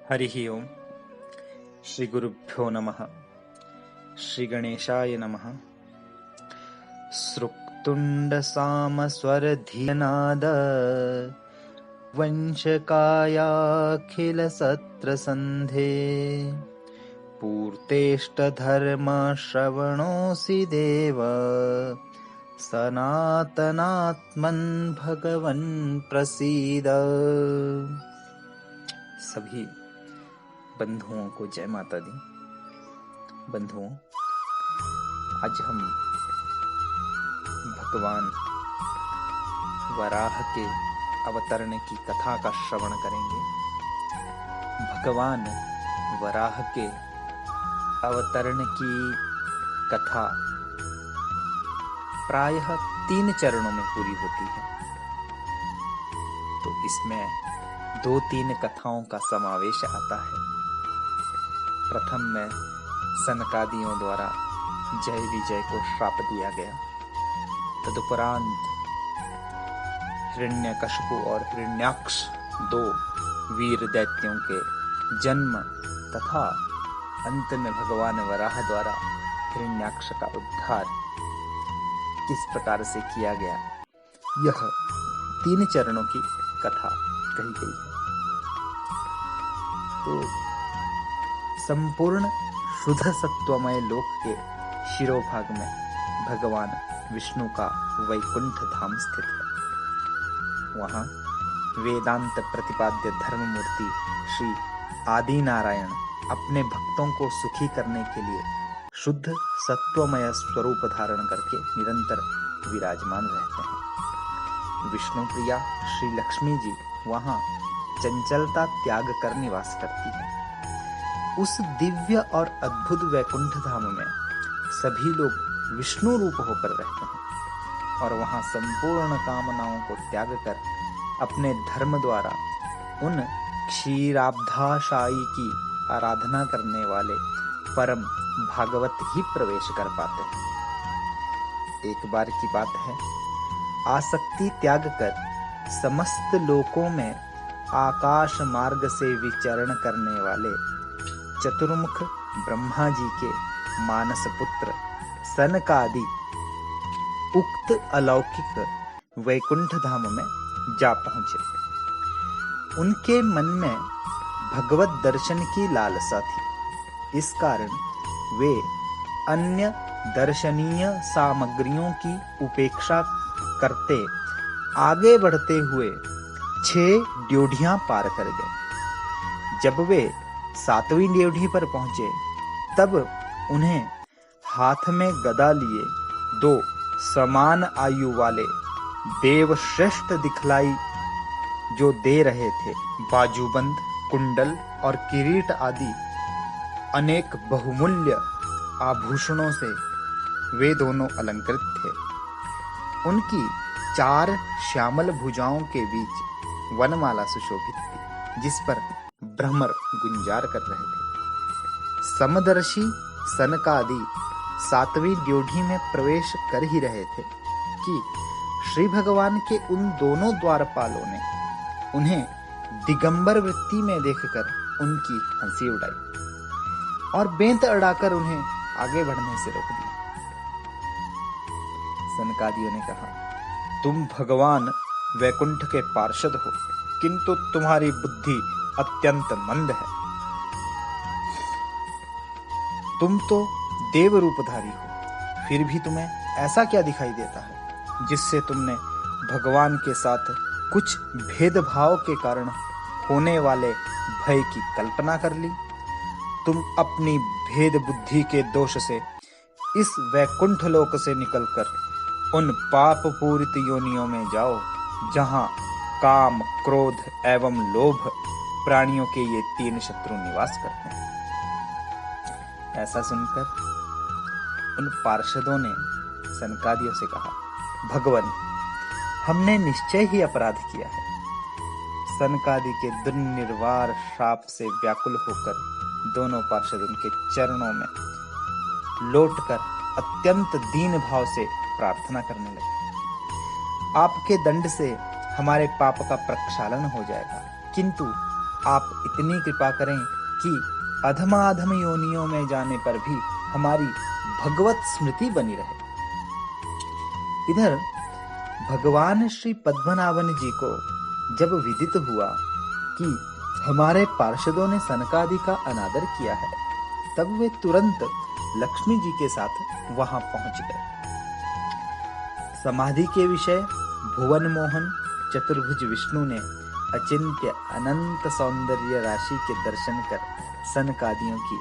हरिः ओम्। श्रीगुरुभ्यो नमः। श्रीगणेशाय नमः। सृक्तुण्डसामस्वरधियनाद वंशकायाखिलसत्रसन्धे पूर्तेष्टधर्मश्रवणोऽसि देव सनातनात्मन् भगवन् प्रसीद। सभी बंधुओं को जय माता दी। बंधुओं, आज हम भगवान वराह के अवतरण की कथा का श्रवण करेंगे। भगवान वराह के अवतरण की कथा प्रायः 3 चरणों में पूरी होती है, तो इसमें 2-3 कथाओं का समावेश आता है। प्रथम में सनकादियों द्वारा जय विजय को श्राप दिया गया। तदुपरांत हिरण्यकशिपु और हिरण्याक्ष 2 वीर दैत्यों के जन्म तथा अंत में भगवान वराह द्वारा हिरण्याक्ष का उद्धार किस प्रकार से किया गया, यह 3 चरणों की कथा कही गई है। तो संपूर्ण शुद्ध सत्वमय लोक के शिरोभाग में भगवान विष्णु का वैकुंठ धाम स्थित है। वहां वेदांत प्रतिपाद्य धर्ममूर्ति श्री आदि नारायण अपने भक्तों को सुखी करने के लिए शुद्ध सत्वमय स्वरूप धारण करके निरंतर विराजमान रहते हैं। विष्णु प्रिया श्री लक्ष्मी जी वहां चंचलता त्याग कर निवास करती है। उस दिव्य और अद्भुत वैकुंठ धाम में सभी लोग विष्णु रूप होकर रहते हैं और वहां संपूर्ण कामनाओं को त्याग कर अपने धर्म द्वारा उन क्षीराब्धाशायी की आराधना करने वाले परम भागवत ही प्रवेश कर पाते हैं। एक बार की बात है, आसक्ति त्याग कर समस्त लोकों में आकाश मार्ग से विचरण करने वाले चतुर्मुख ब्रह्मा जी के मानस पुत्र सनकादि उक्त अलौकिक वैकुंठ धाम में जा पहुंचे। उनके मन में भगवत दर्शन की लालसा थी। इस कारण वे अन्य दर्शनीय सामग्रियों की उपेक्षा करते आगे बढ़ते हुए 6 ड्योढ़ियां पार कर गए। जब वे 7वीं ड्योढ़ी पर पहुंचे, तब उन्हें हाथ में गदा लिए 2 समान आयु वाले देव श्रेष्ठ दिखलाई जो दे रहे थे। बाजूबंद, कुंडल और किरीट आदि अनेक बहुमूल्य आभूषणों से वे दोनों अलंकृत थे। उनकी 4 श्यामल भुजाओं के बीच वनमाला सुशोभित थी, जिस पर भ्रमर गुंजार कर रहे थे। समदर्शी सनकादि 7वीं ड्योढ़ी में प्रवेश कर ही रहे थे कि श्री भगवान के उन दोनों द्वारपालों ने उन्हें दिगंबर वृत्ति में देखकर उनकी हंसी उड़ाई और बेंत अड़ाकर उन्हें आगे बढ़ने से रोक दिया। सनकादियों ने कहा, तुम भगवान वैकुंठ के पार्षद हो, किंतु तुम्हारी बुद्धि अत्यंत मंद है। तुम तो देव रूपधारी हो, फिर भी तुम्हें ऐसा क्या दिखाई देता है जिससे तुमने भगवान के साथ कुछ भेदभाव के कारण होने वाले भय की कल्पना कर ली। तुम अपनी भेद बुद्धि के दोष से इस वैकुंठ लोक से निकलकर उन पाप पूरित योनियों में जाओ, जहां काम, क्रोध एवं लोभ प्राणियों के ये 3 शत्रु निवास करते हैं। ऐसा सुनकर उन पार्षदों ने सनकादियों से कहा, भगवान, हमने निश्चय ही अपराध किया है। सनकादि के दुर्निर्वार श्राप से व्याकुल होकर दोनों पार्षद उनके चरणों में लौटकर अत्यंत दीन भाव से प्रार्थना करने लगे। आपके दंड से हमारे पाप का प्रक्षालन हो जाएगा, किंतु आप इतनी कृपा करें कि अधमाधम योनियों में जाने पर भी हमारी भगवत स्मृति बनी रहे। इधर भगवान श्री पद्मनाभन जी को जब विदित हुआ कि हमारे पार्षदों ने सनकादि का अनादर किया है, तब वे तुरंत लक्ष्मी जी के साथ वहां पहुंच गए। समाधि के विषय भुवन मोहन चतुर्भुज विष्णु ने अचिंत्य अनंत सौंदर्य राशि के दर्शन कर सनकादियों की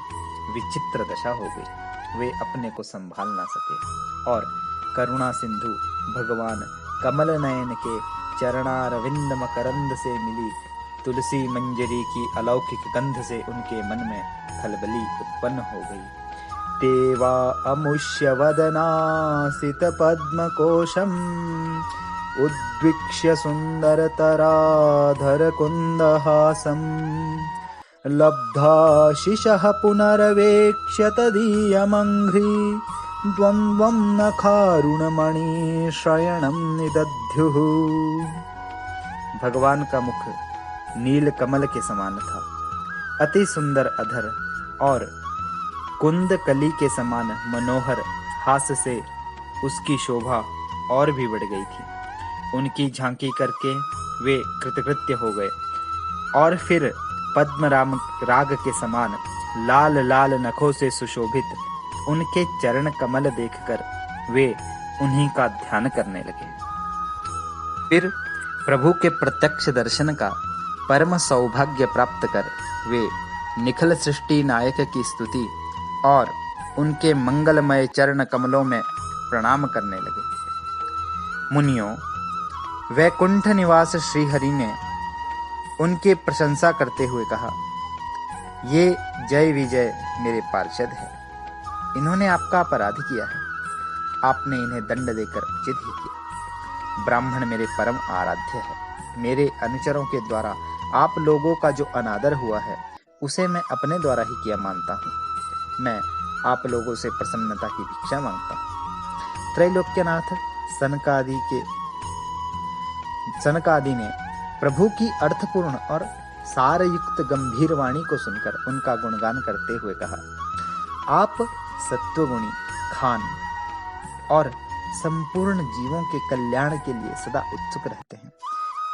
विचित्र दशा हो गई। वे अपने को संभाल ना सके और करुणा सिंधु भगवान कमल नयन के चरणारविंद मकरंद से मिली तुलसी मंजरी की अलौकिक गंध से उनके मन में खलबली उत्पन्न हो गई। तेवा अमुष्य वदनासित पद्मकोशम उद्विक्ष्य सुंदरतराधर कुंदहासम लब्धाशिषः पुनर्वेक्ष्य तदीयमङ्घ्रि द्वन्द्वं नखारुणमणि श्रयणं निदध्युः। भगवान का मुख नील कमल के समान था, अति सुंदर अधर और कुंद कली के समान मनोहर हास्य से उसकी शोभा और भी बढ़ गई थी। उनकी झांकी करके वे कृतकृत्य हो गए और फिर पद्म राग के समान लाल लाल नखों से सुशोभित उनके चरण कमल देखकर वे उन्हीं का ध्यान करने लगे। फिर प्रभु के प्रत्यक्ष दर्शन का परम सौभाग्य प्राप्त कर वे निखिल सृष्टि नायक की स्तुति और उनके मंगलमय चरण कमलों में प्रणाम करने लगे। मुनियों, वैकुंठ निवास श्री हरि ने उनकी प्रशंसा करते हुए कहा, ये जय विजय मेरे पार्षद है। इन्होंने आपका अपराध किया है, आपने इन्हें दंड देकर उचित ही किया। ब्राह्मण मेरे परम आराध्य है। मेरे अनुचरों के द्वारा आप लोगों का जो अनादर हुआ है उसे मैं अपने द्वारा ही किया मानता हूँ। मैं आप लोगों से प्रसन्नता की भिक्षा मांगता हूँ। त्रैलोक्यनाथ सनकादि ने प्रभु की अर्थपूर्ण और सारयुक्त गंभीर वाणी को सुनकर उनका गुणगान करते हुए कहा, आप सत्वगुणी खान और संपूर्ण जीवों के कल्याण के लिए सदा उत्सुक रहते हैं।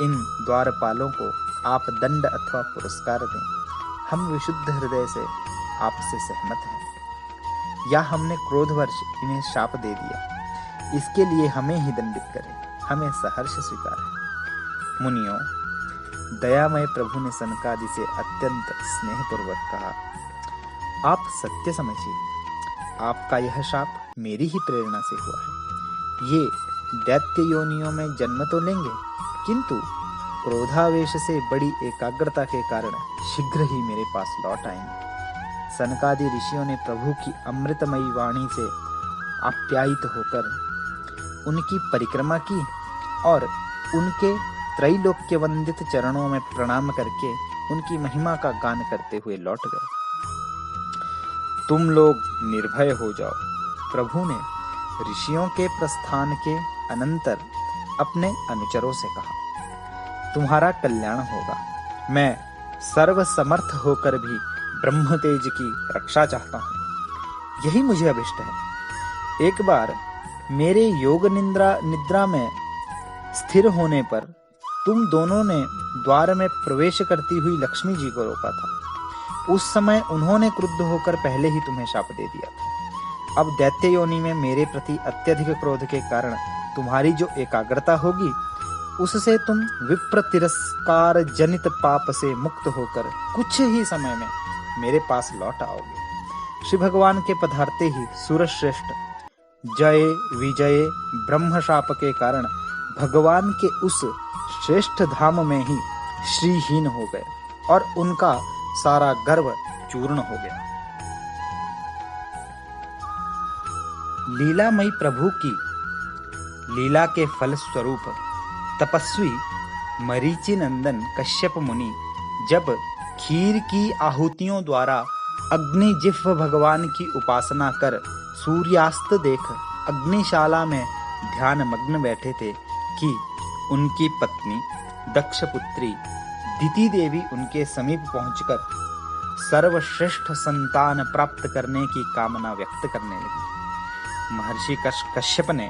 इन द्वारपालों को आप दंड अथवा पुरस्कार दें। हम विशुद्ध हृदय से आपसे सहमत हैं। या हमने क्रोधवश इन्हें शाप दे दिया, इसके लिए हमें ही दंडित करें, हमें सहर्ष स्वीकार है। मुनियों, दयामय प्रभु ने सनकादि से अत्यंत स्नेहपूर्वक कहा, आप सत्य समझिए, आपका यह शाप मेरी ही प्रेरणा से हुआ है। ये दैत्य योनियों में जन्म तो लेंगे, किंतु क्रोधावेश से बड़ी एकाग्रता के कारण शीघ्र ही मेरे पास लौट आएंगे। सनकादि ऋषियों ने प्रभु की अमृतमयी वाणी से आप्यायित होकर उनकी परिक्रमा की और उनके त्रैलोक्य वंदित चरणों में प्रणाम करके उनकी महिमा का गान करते हुए लौट गए। तुम लोग निर्भय हो जाओ। प्रभु ने ऋषियों के प्रस्थान के अनंतर अपने अनुचरों से कहा, तुम्हारा कल्याण होगा। मैं सर्वसमर्थ होकर भी ब्रह्म तेज की रक्षा चाहता हूँ। यही मुझे अभिष्ट है। एक बार मेरे योग निद्रा में स्थिर होने पर तुम दोनों ने द्वार में प्रवेश करती हुई लक्ष्मी जी को रोका था। उस समय उन्होंने क्रुद्ध होकर पहले ही तुम्हें शाप दे दिया था। अब दैत्य योनि में मेरे प्रति अत्यधिक क्रोध के कारण तुम्हारी जो एकाग्रता होगी, उससे तुम विप्र तिरस्कार जनित पाप से मुक्त होकर कुछ ही समय में मेरे पास लौट आओगे। श्री भगवान के पधारते ही सूरश्रेष्ठ जय विजय ब्रह्म शाप के कारण भगवान के उस श्रेष्ठ धाम में ही श्रीहीन हो गए और उनका सारा गर्व चूर्ण हो गया। लीलामयी प्रभु की लीला के फल स्वरूप तपस्वी मरीचि नंदन कश्यप मुनि जब खीर की आहुतियों द्वारा अग्निजिह्व भगवान की उपासना कर सूर्यास्त देख अग्निशाला में ध्यान मग्न बैठे थे कि उनकी पत्नी दक्षपुत्री दिति देवी उनके समीप पहुंचकर सर्वश्रेष्ठ संतान प्राप्त करने की कामना व्यक्त करने लगी। महर्षि कश्यप ने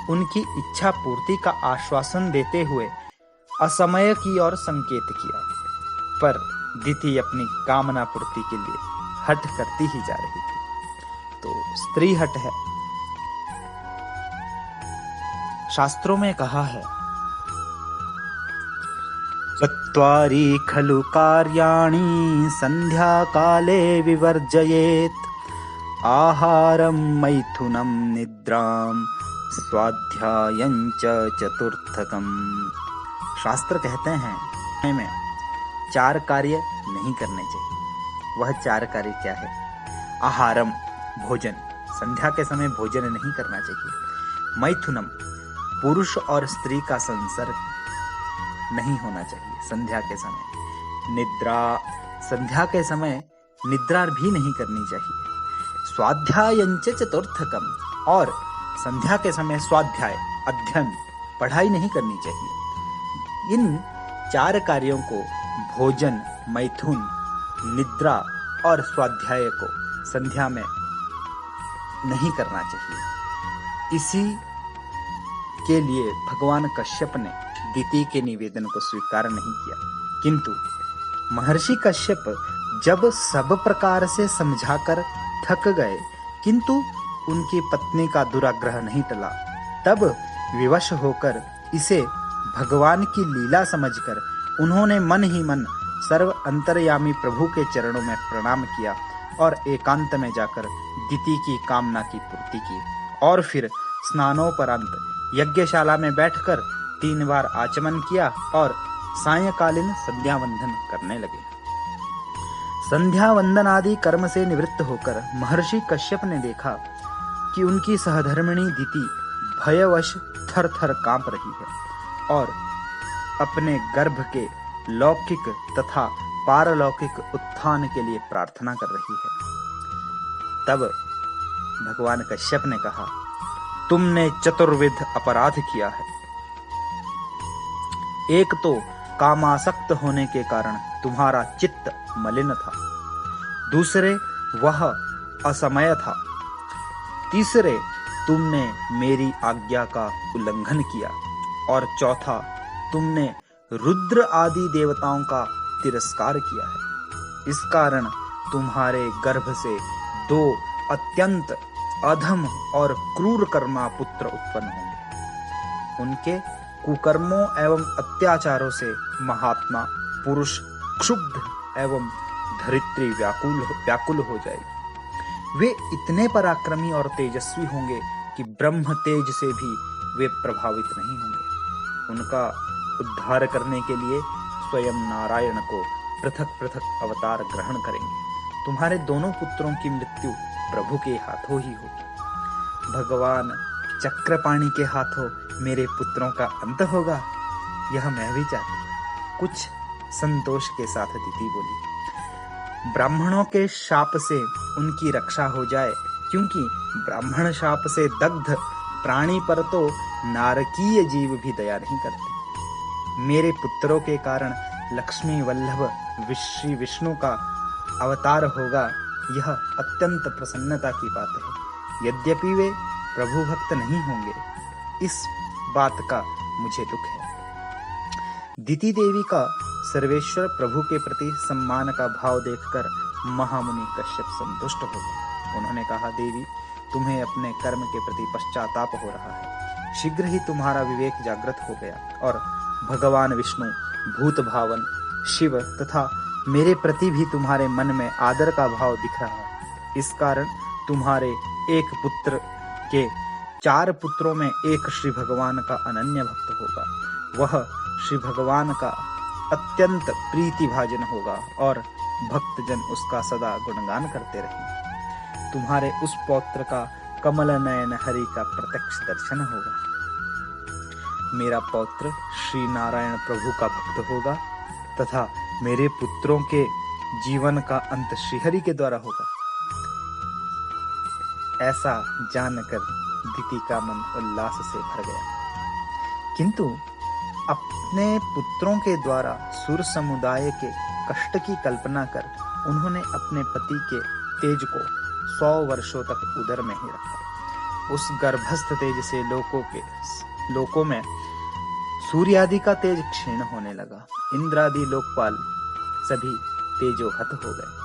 उनकी इच्छा पूर्ति का आश्वासन देते हुए असमय की ओर संकेत किया, पर दिति अपनी कामना पूर्ति के लिए हठ करती ही जा रही थी। तो स्त्री हठ है। शास्त्रों में कहा है, चत्वारि खलु कार्याणि संध्या काले विवर्जयेत्, आहारं मैथुनं निद्रां स्वाध्यायं च चतुर्थकम। शास्त्र कहते हैं में 4 कार्य नहीं करने चाहिए। वह 4 कार्य क्या है? आहारम, भोजन, संध्या के समय भोजन नहीं करना चाहिए। मैथुनम, पुरुष और स्त्री का संसर्ग नहीं होना चाहिए संध्या के समय। निद्रा, संध्या के समय निद्रा भी नहीं करनी चाहिए। स्वाध्यायंच चतुर्थकम, और संध्या के समय स्वाध्याय, अध्ययन, पढ़ाई नहीं करनी चाहिए। इन 4 कार्यों को, भोजन, मैथुन, निद्रा और स्वाध्याय को संध्या में नहीं करना चाहिए। इसी के लिए भगवान कश्यप ने दिति के निवेदन को स्वीकार नहीं किया। किंतु महर्षि कश्यप जब सब प्रकार से समझाकर थक गए, किंतु उनकी पत्नी का दुराग्रह नहीं टला, तब विवश होकर इसे भगवान की लीला समझकर उन्होंने मन ही मन सर्व अंतर्यामी प्रभु के चरणों में प्रणाम किया और एकांत में जाकर दिति की कामना की पूर्ति की। और फिर स्नानोपरांत यज्ञशाला में बैठकर 3 बार आचमन किया और सायंकालीन संध्या वंदन करने लगे। संध्या वंदन आदि कर्म से निवृत्त होकर महर्षि कश्यप ने देखा कि उनकी सहधर्मिणी दिति भयवश थर-थर कांप रही है और अपने गर्भ के लौकिक तथा पारलौकिक उत्थान के लिए प्रार्थना कर रही है। तब भगवान कश्यप ने कहा, तुमने चतुर्विध अपराध किया है। एक तो कामासक्त होने के कारण तुम्हारा चित्त मलिन था, दूसरे वह असमय था, तीसरे तुमने मेरी आज्ञा का उल्लंघन किया और चौथा तुमने रुद्र आदि देवताओं का तिरस्कार किया है। इस कारण तुम्हारे गर्भ से 2 अत्यंत अधम और क्रूर कर्मा पुत्र उत्पन्न होंगे। उनके कुकर्मों एवं अत्याचारों से महात्मा पुरुष क्षुब्ध एवं धरित्री व्याकुल हो जाएगी। वे इतने पराक्रमी और तेजस्वी होंगे कि ब्रह्म तेज से भी वे प्रभावित नहीं होंगे। उनका उद्धार करने के लिए स्वयं नारायण को पृथक पृथक अवतार ग्रहण करेंगे। तुम्हारे दोनों पुत्रों की मृत्यु प्रभु के हाथों ही होगी। भगवान चक्रपाणि के हाथों मेरे पुत्रों का अंत होगा, यह मैं भी चाहती। कुछ संतोष के साथ दिति बोली, ब्राह्मणों के शाप से उनकी रक्षा हो जाए, क्योंकि ब्राह्मण शाप से दग्ध प्राणी पर तो नारकीय जीव भी दया नहीं करते। मेरे पुत्रों के कारण लक्ष्मी वल्लभ श्री विष्णु का अवतार होगा, यह अत्यंत प्रसन्नता की बात है। यद्यपि वे प्रभु भक्त नहीं होंगे, इस बात का मुझे दुख है। दिति देवी का सर्वेश्वर प्रभु के प्रति सम्मान का भाव देखकर महामुनि कश्यप संतुष्ट हो गए। उन्होंने कहा, देवी, तुम्हें अपने कर्म के प्रति पश्चाताप हो रहा है। शीघ्र ही तुम्हारा विवेक जागृत हो गया और भगवान विष्णु, भूत भावन शिव तथा मेरे प्रति भी तुम्हारे मन में आदर का भाव दिख रहा है। इस कारण तुम्हारे एक पुत्र के 4 पुत्रों में एक श्री भगवान का अनन्य भक्त होगा। वह श्री भगवान का अत्यंत प्रीति भाजन होगा और भक्तजन उसका सदा गुणगान करते रहेंगे। तुम्हारे उस पौत्र का कमल नयन हरि का प्रत्यक्ष दर्शन होगा। मेरा पौत्र श्री नारायण प्रभु का भक्त होगा तथा मेरे पुत्रों के जीवन का अंत श्रीहरि के द्वारा होगा। ऐसा जानकर दिति का मन उल्लास से भर गया। किंतु अपने पुत्रों के द्वारा सुर समुदाय के कष्ट की कल्पना कर उन्होंने अपने पति के तेज को 100 वर्षों तक उदर में ही रखा। उस गर्भस्थ तेज से लोकों में सूर्यादि का तेज क्षीण होने लगा। इंद्रादि लोकपाल सभी तेजोहत हो गए।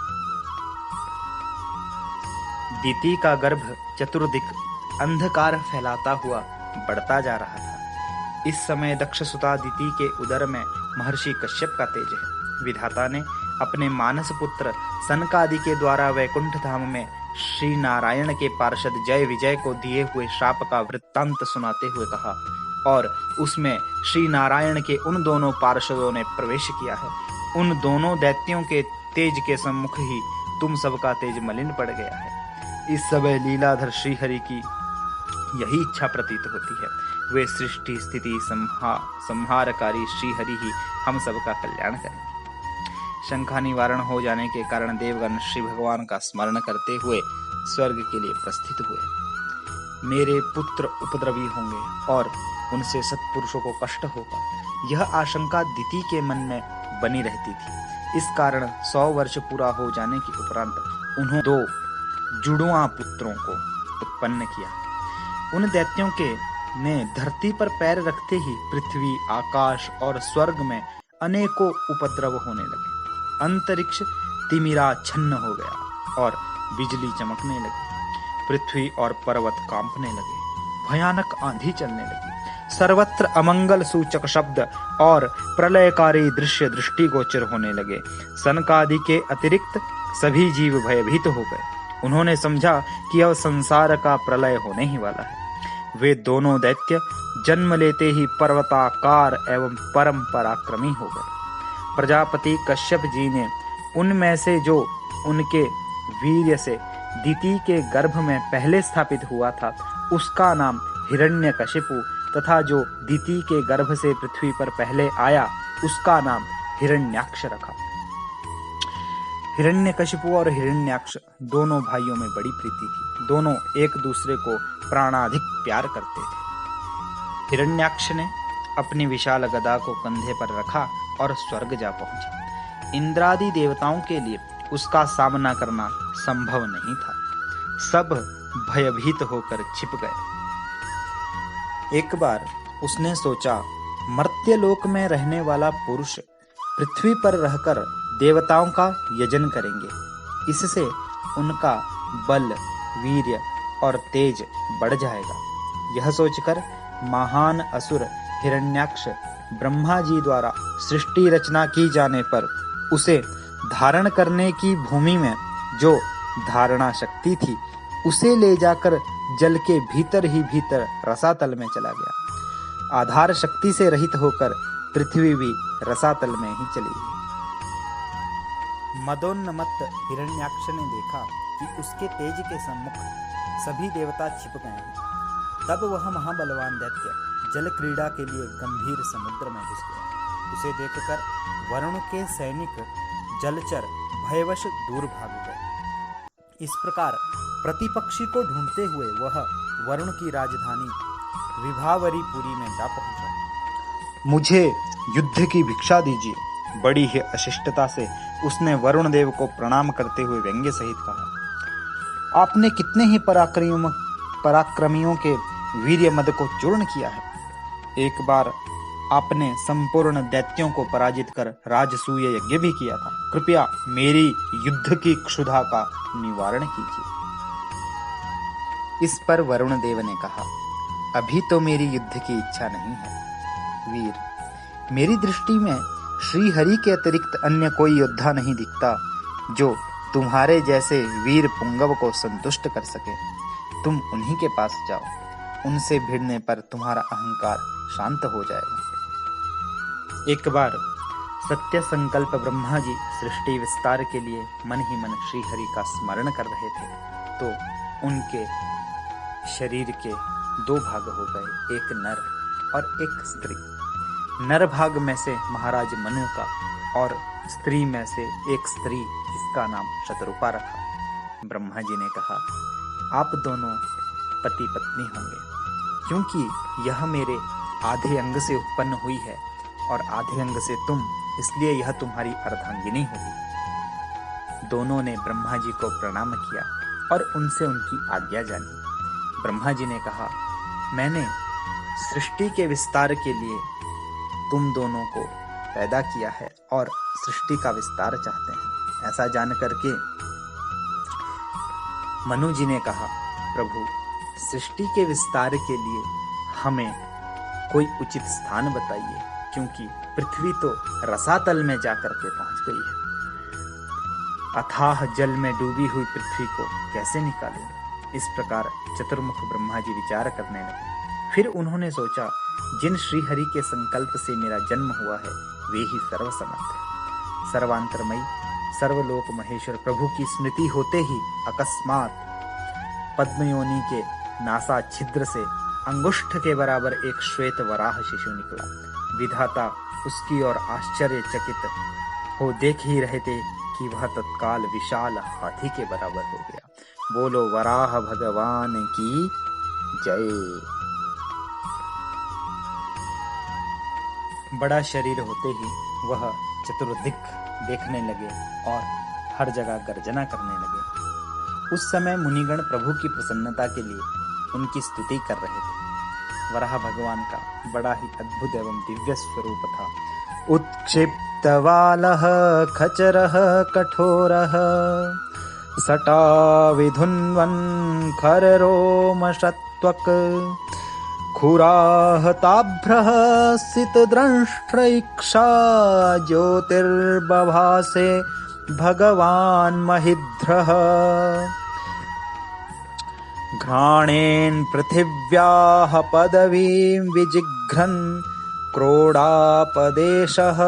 दीति का गर्भ चतुर्दिक अंधकार फैलाता हुआ बढ़ता जा रहा था। इस समय दक्षसुता दीति के उदर में महर्षि कश्यप का तेज है। विधाता ने अपने मानस पुत्र सनकादि के द्वारा वैकुंठ धाम में श्री नारायण के पार्षद जय विजय को दिए हुए श्राप का वृत्तांत सुनाते हुए कहा, और उसमें श्री नारायण के उन दोनों पार्षदों ने प्रवेश किया है। उन दोनों दैत्यों के तेज के सम्मुख ही तुम सबका तेज मलिन पड़ गया है। इस समय लीलाधर श्रीहरि की यही इच्छा प्रतीत होती है। वे सृष्टि स्थिति संहारकारी श्रीहरि ही हम सबका कल्याण करेंगे। शंका निवारण हो जाने के कारण देवगण श्री भगवान का स्मरण करते हुए स्वर्ग के लिए प्रस्थित हुए। मेरे पुत्र उपद्रवी होंगे और उनसे सत्पुरुषों को कष्ट होगा, यह आशंका दीति के मन में बनी रहती थी। इस कारण 100 वर्ष पूरा हो जाने के उपरांत उन्होंने 2 जुड़वां पुत्रों को उत्पन्न किया। उन दैत्यों के ने धरती पर पैर रखते ही पृथ्वी, आकाश और स्वर्ग में अनेकों उपद्रव होने लगे। अंतरिक्ष तिमिराच्छन्न हो गया और बिजली चमकने लगी। पृथ्वी और पर्वत कांपने लगे। भयानक आंधी चलने लगी। सर्वत्र अमंगल सूचक शब्द और प्रलयकारी दृश्य दृष्टिगोचर होने लगे। सनकादि के अतिरिक्त सभी जीव भयभीत हो गए। उन्होंने समझा कि अब संसार का प्रलय होने ही वाला है। वे दोनों दैत्य जन्म लेते ही पर्वताकार एवं परम पराक्रमी हो गए। प्रजापति कश्यप जी ने उनमें से जो उनके वीर्य से दीति के गर्भ में पहले स्थापित हुआ था, उसका नाम हिरण्यकशिपु तथा जो दीति के गर्भ से पृथ्वी पर पहले आया, उसका नाम हिरण्याक्ष रखा। हिरण्यकशिपु और हिरण्याक्ष दोनों भाइयों में बड़ी प्रीति थी। दोनों एक दूसरे को प्राणाधिक प्यार करते थे। हिरण्याक्ष ने अपनी विशाल गदा को कंधे पर रखा और स्वर्ग जा पहुंचा। इंद्रादि देवताओं के लिए उसका सामना करना संभव नहीं था। सब भयभीत होकर छिप गए। एक बार उसने सोचा, मर्त्यलोक में रहने वाला पुरुष पृथ्वी पर रहकर देवताओं का यजन करेंगे। इससे उनका बल, वीर्य और तेज बढ़ जाएगा। यह सोचकर महान असुर हिरण्याक्ष ब्रह्मा जी द्वारा सृष्टि रचना की जाने पर उसे धारण करने की भूमि में जो धारणा शक्ति थी, उसे ले जाकर जल के भीतर ही भीतर रसातल में चला गया। आधार शक्ति से रहित होकर पृथ्वी भी रसातल में ही चली गई। मदोन्मत्त हिरण्याक्ष ने देखा कि उसके तेज के सम्मुख सभी देवता छिप गए हैं। तब वह महाबलवान दैत्य जल क्रीड़ा के लिए गंभीर समुद्र में घुस गया। उसे देखकर वरुण के सैनिक जलचर भयवश दूर भाग गए। इस प्रकार प्रतिपक्षी को ढूंढते हुए वह वरुण की राजधानी विभावरीपुरी में जा पहुंचा। मुझे युद्ध की भिक्षा दीजिए। बड़ी ही अशिष्टता से उसने वरुण देव को प्रणाम करते हुए व्यंग्य सहित कहा, आपने कितने ही पराक्रमियों के वीर्य मद को चूर्ण किया है। एक बार आपने संपूर्ण दैत्यों को पराजित कर राजसूय यज्ञ भी किया था। कृपया मेरी युद्ध की क्षुधा का निवारण कीजिए। इस पर वरुण देव ने कहा, अभी तो मेरी युद्ध की इच्छा नहीं है वीर। मेरी दृष्टि में श्री हरि के अतिरिक्त अन्य कोई योद्धा नहीं दिखता जो तुम्हारे जैसे वीर पुंगव को संतुष्ट कर सके। तुम उन्हीं के पास जाओ, उनसे भिड़ने पर तुम्हारा अहंकार शांत हो जाएगा। एक बार सत्य संकल्प ब्रह्मा जी सृष्टि विस्तार के लिए मन ही मन श्री हरि का स्मरण कर रहे थे, तो उनके शरीर के 2 भाग हो गए, एक नर और एक स्त्री। नर भाग में से महाराज मनु का और स्त्री में से एक स्त्री जिसका नाम शतरूपा रखा। ब्रह्मा जी ने कहा, आप दोनों पति पत्नी होंगे, क्योंकि यह मेरे आधे अंग से उत्पन्न हुई है। और आधे अंग से तुम, इसलिए यह तुम्हारी अर्धांगिनी होगी। दोनों ने ब्रह्मा जी को प्रणाम किया और उनसे उनकी आज्ञा जानी। ब्रह्मा जी ने कहा, मैंने सृष्टि के विस्तार के लिए तुम दोनों को पैदा किया है और सृष्टि का विस्तार चाहते हैं। ऐसा जान करके मनु जी ने कहा, प्रभु, सृष्टि के विस्तार के लिए हमें कोई उचित स्थान बताइए, क्योंकि पृथ्वी तो रसातल में जाकर के पहुंच गई है। अथाह जल में डूबी हुई पृथ्वी को कैसे निकालूं? इस प्रकार चतुर्मुख ब्रह्मा जी विचार करने लगे। फिर उन्होंने सोचा, जिन श्रीहरि के संकल्प से मेरा जन्म हुआ है वे ही सर्वसमर्थ है। सर्वांतरमयी सर्वलोक महेश्वर प्रभु की स्मृति होते ही अकस्मात पद्मयोनि के नासा छिद्र से अंगुष्ठ के बराबर एक श्वेत वराह शिशु निकला। विधाता उसकी ओर आश्चर्यचकित हो देख ही रहे थे कि वह तत्काल विशाल हाथी के बराबर हो गया। बोलो वराह भगवान की जय। बड़ा शरीर होते ही वह चतुर्दिक देखने लगे और हर जगह गर्जना करने लगे। उस समय मुनिगण प्रभु की प्रसन्नता के लिए उनकी स्तुति कर रहे थे। वराह भगवान का बड़ा ही अद्भुत एवं दिव्य स्वरूप था। उत्क्षिप्त वालः खचरः कठोरः सटा विधुन्वन् खररोमशत्वक् खुराहताभ्रः सितद्रंष्ट्रैक्षा ज्योतिर्बभासे भगवान् महिध्रः घ्राणेन पृथिव्याः पदवीं विजिघ्रन् क्रोडापदेशः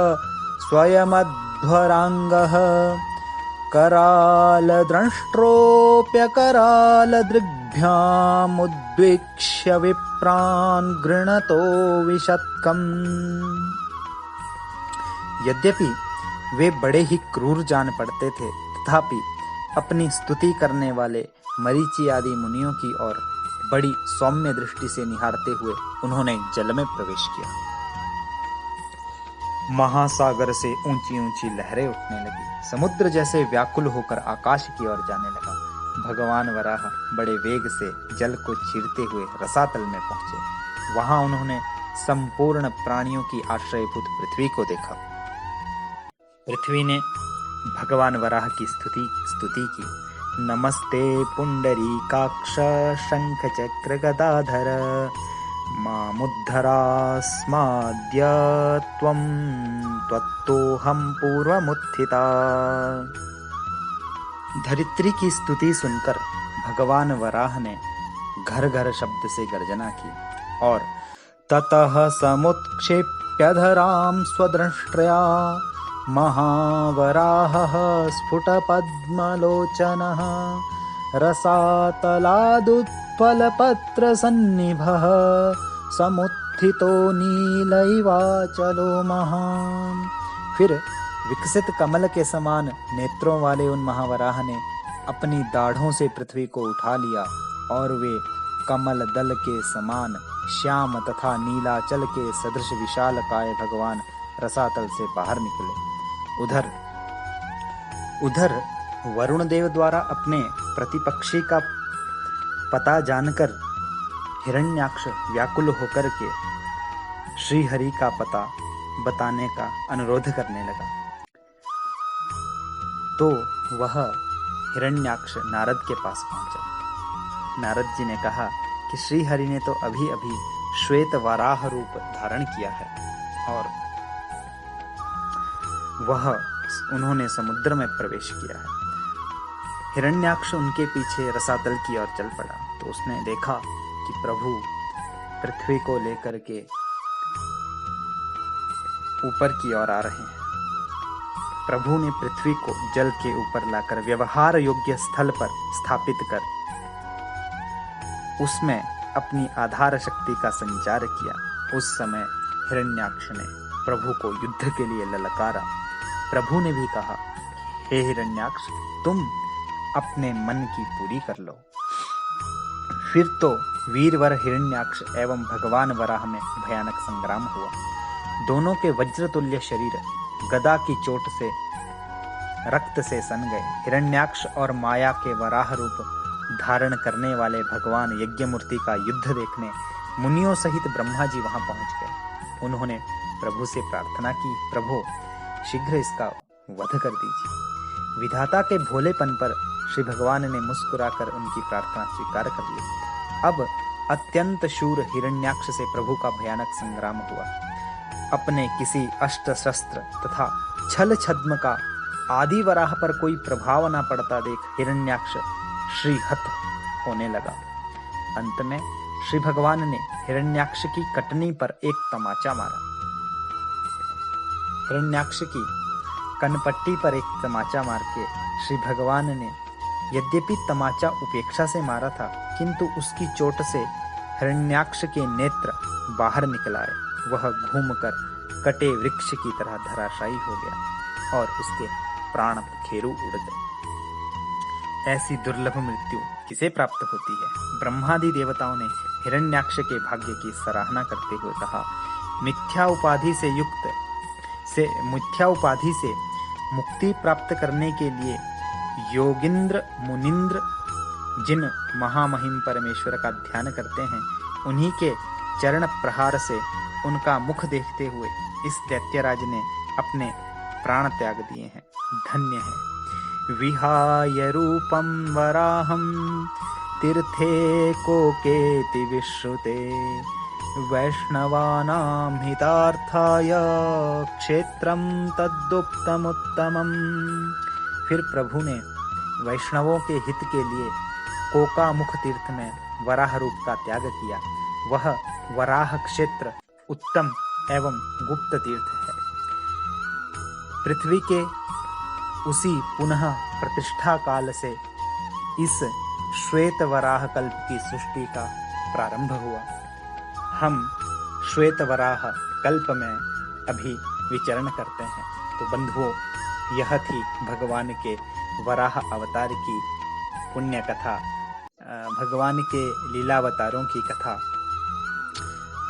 स्वयमध्वरांगः करालद्रष्ट्रोऽप्यकरालदृग्भ्यामुद्वीक्ष्य विप्रान् गृणतो विशत्कम्। यद्यपि वे बड़े ही क्रूर जान पड़ते थे, तथापि अपनी स्तुति करने वाले मरीचि आदि मुनियों की ओर बड़ी सौम्य दृष्टि से निहारते हुए उन्होंने जल में प्रवेश किया। महासागर से ऊंची ऊंची लहरें उठने लगी। समुद्र जैसे व्याकुल होकर आकाश की ओर जाने लगा। भगवान वराह बड़े वेग से जल को चीरते हुए रसातल में पहुंचे। वहां उन्होंने संपूर्ण प्राणियों की आश्रयभूत पृथ्वी को देखा। पृथ्वी ने भगवान वराह की स्तुति की। नमस्ते पुंडरीकाक्ष शंख चक्र गदाधर मामुद्धरास्माद्य त्वं त्वत्तोऽहं पूर्वमुत्थिता। धरित्री की स्तुति सुनकर भगवान वराह ने घर घर शब्द से गर्जना की और ततः समुत्क्षिप्यधरां स्वदृष्ट्या महावराहः स्फुटपद्मलोचनः रसातलादुत्पलपत्रसन्निभः समुत्थितो नीलैवाचलो महान्। फिर विकसित कमल के समान नेत्रों वाले उन महावराह ने अपनी दाढ़ों से पृथ्वी को उठा लिया और वे कमल दल के समान श्याम तथा नीलाचल के सदृश विशाल काय भगवान रसातल से बाहर निकले। उधर वरुण देव द्वारा अपने प्रतिपक्षी का पता जानकर हिरण्याक्ष व्याकुल होकर के श्री हरि का पता बताने का अनुरोध करने लगा। तो वह हिरण्याक्ष नारद के पास पहुंचा। नारद जी ने कहा कि श्री हरि ने तो अभी अभी श्वेत वराह रूप धारण किया है और उन्होंने समुद्र में प्रवेश किया है। हिरण्याक्ष उनके पीछे रसातल की ओर चल पड़ा तो उसने देखा कि प्रभु पृथ्वी को लेकर के ऊपर की ओर आ रहे हैं। प्रभु ने पृथ्वी को जल के ऊपर लाकर व्यवहार योग्य स्थल पर स्थापित कर उसमें अपनी आधार शक्ति का संचार किया। उस समय हिरण्याक्ष ने प्रभु को युद्ध के लिए ललकारा। प्रभु ने भी कहा, हे हिरण्याक्ष, तुम अपने मन की पूरी कर लो। फिर तो वीरवर हिरण्याक्ष एवं भगवान वराह में भयानक संग्राम हुआ। दोनों के वज्रतुल्य शरीर गदा की चोट से रक्त से सन गए। हिरण्याक्ष और माया के वराह रूप धारण करने वाले भगवान यज्ञमूर्ति का युद्ध देखने मुनियों सहित ब्रह्मा जी वहां पहुंच गए। उन्होंने प्रभु से प्रार्थना की, प्रभु शीघ्र इसका वध कर दीजिए। विधाता के भोलेपन पर श्री भगवान ने मुस्कुराकर उनकी प्रार्थना स्वीकार कर ली। अब अत्यंत शूर हिरण्याक्ष से प्रभु का भयानक संग्राम हुआ। अपने किसी अस्त्र शस्त्र तथा छल छद्म का आदि वराह पर कोई प्रभाव न पड़ता देख हिरण्याक्ष श्रीहत होने लगा। अंत में श्री भगवान ने हिरण्याक्ष की कटनी पर एक तमाचा मारा। हिरण्याक्ष की कनपट्टी पर एक तमाचा मार के श्री भगवान ने यद्यपि तमाचा उपेक्षा से मारा था, किंतु उसकी चोट से हिरण्याक्ष के नेत्र बाहर निकल आए। वह घूमकर कटे वृक्ष की तरह धराशायी हो गया और उसके प्राण पखेरु उड़ गए। ऐसी दुर्लभ मृत्यु किसे प्राप्त होती है? ब्रह्मादि देवताओं ने हिरण्याक्ष के भाग्य की सराहना करते हुए कहा, मिथ्या उपाधि से मुक्ति प्राप्त करने के लिए योगिंद्र मुनिंद्र जिन महामहिम परमेश्वर का ध्यान करते हैं, उन्हीं के चरण प्रहार से उनका मुख देखते हुए इस दैत्यराज ने अपने प्राण त्याग दिए हैं। धन्य है। विहाय रूपम वराहम तीर्थे कोकेति विश्रुते वैष्णवानां हितार्थाय क्षेत्रम तद्दुक्तमुत्तमम्। फिर प्रभु ने वैष्णवों के हित के लिए कोकामुख तीर्थ में वराह रूप का त्याग किया। वह वराह क्षेत्र उत्तम एवं गुप्त तीर्थ है। पृथ्वी के उसी पुनः प्रतिष्ठा काल से इस श्वेत वराह कल्प की सृष्टि का प्रारंभ हुआ। हम श्वेत वराह कल्प में अभी विचरण करते हैं। तो बंधुओं, यह थी भगवान के वराह अवतार की पुण्य कथा, भगवान के लीलावतारों की कथा।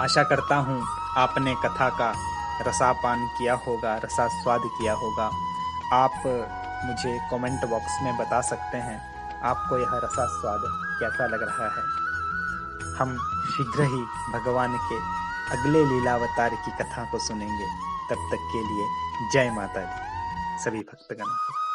आशा करता हूँ आपने कथा का रसापान किया होगा, रसास्वाद किया होगा। आप मुझे कमेंट बॉक्स में बता सकते हैं आपको यह रसास्वाद कैसा लग रहा है। हम शीघ्र ही भगवान के अगले लीलावतार की कथा को सुनेंगे। तब तक के लिए जय माता दी सभी भक्तगणों को।